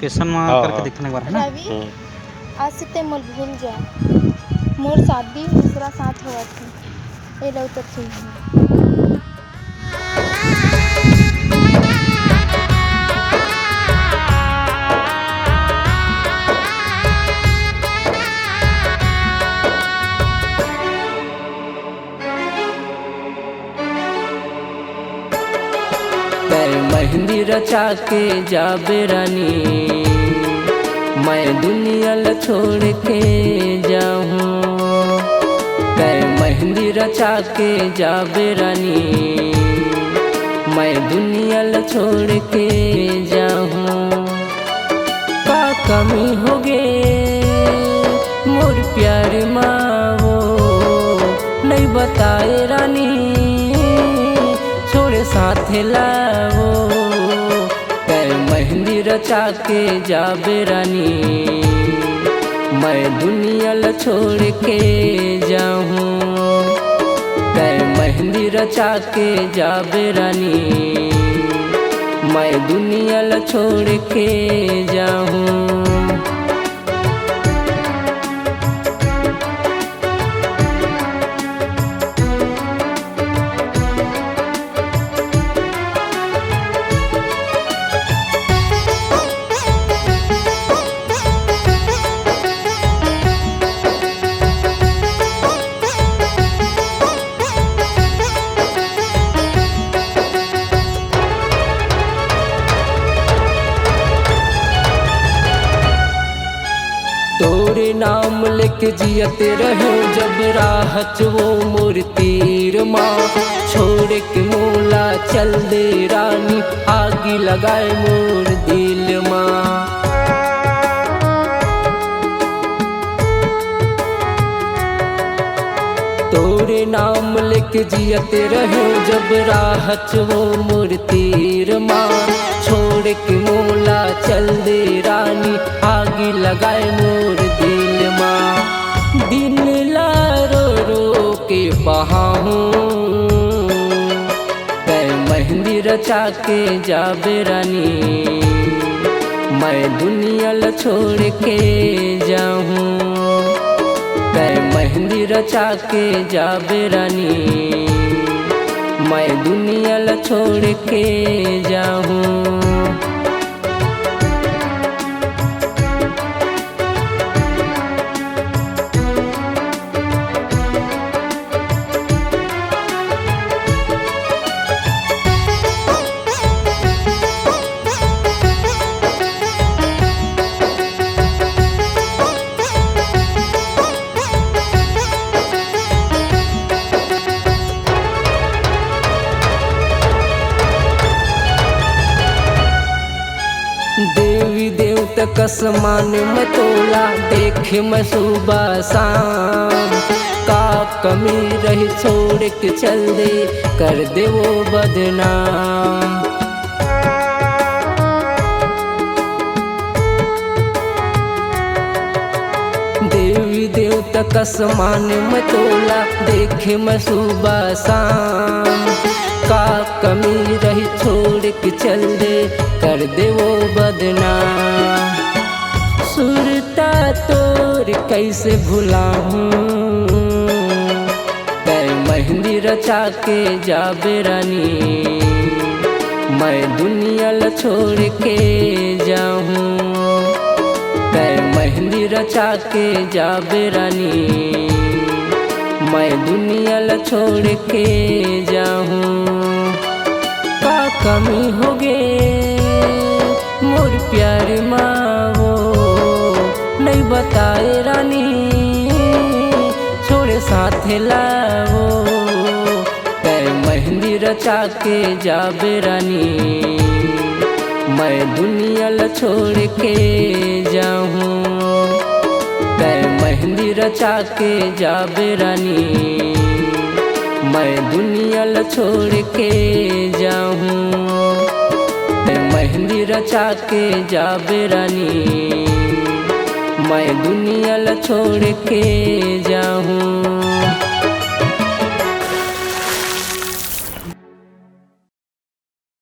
Location में हाँ, करके हाँ। दिखने एक बार है ना। रवि आज से ते मोल भूल जा मोर शादी दूसरा साथ हुआ थी ए लो तो ठीक है। मेहंदी रचा के जाबे रानी मैं दुनिया ल छोड़ के जाऊँ। मेहंदी रचा के जाबे रानी मैं दुनिया ल छोड़ के जाऊँ। का कमी हो गे मोर प्यार माँ वो नहीं बताए रानी छोड़ साथ लाओ। मेहंदी रचा के जाबे रानी मैं दुनिया ल छोड़ के जाऊँ। मेहंदी रचा के जाबे रानी मैं दुनिया ल छोड़ के जाऊँ। तोरे नाम लेके जियते रहो जब राहत वो मोर तीर माँ छोड़ के मोला चल दे रानी आगी लगाए मोर दिल माँ। तोरे नाम लेके जियते रहो जब राहत वो मोर तीर माँ छोड़ के मोला चल दे रानी आगी लगाए मोर दिल माँ। दिन ला रो रो के बहाऊं मेहंदी रचा के जाबे रानी मैं दुनिया ल छोड़ के जाऊँ। मेहंदी रचा के जाबे रानी मैं दुनिया ल छोड़ के जाऊँ। देवी देवता कसमान में तोला देखे मैं सुबह शाम। का कमी रही छोड़ के चल दे कर दे वो बदनाम। देवी देवता कसमान में तोला देखे मैं सुबह शाम। का कमी रही छोड़ के चल दे कर दे वो बदनाम। सुरता तोर कैसे भुलाऊं मेहंदी रचा के जाबे रानी मैं दुनिया ल छोड़ के जाऊँ। मेहंदी रचा के जाबे रानी मैं दुनिया ल छोड़ के जाऊँ। का कमी हो गे मोर प्यार माँ वो नहीं बताए रानी छोड़ साथ लाओ। मेहंदी रचा के जाबे रानी मैं दुनिया ल छोड़ के जाऊँ। मेहंदी रचा के जाबे रानी मैं दुनिया ल छोड़ के जाऊँ। मेहंदी रचा के जाबे रानी मैं दुनिया ल छोड़ के जाऊँ।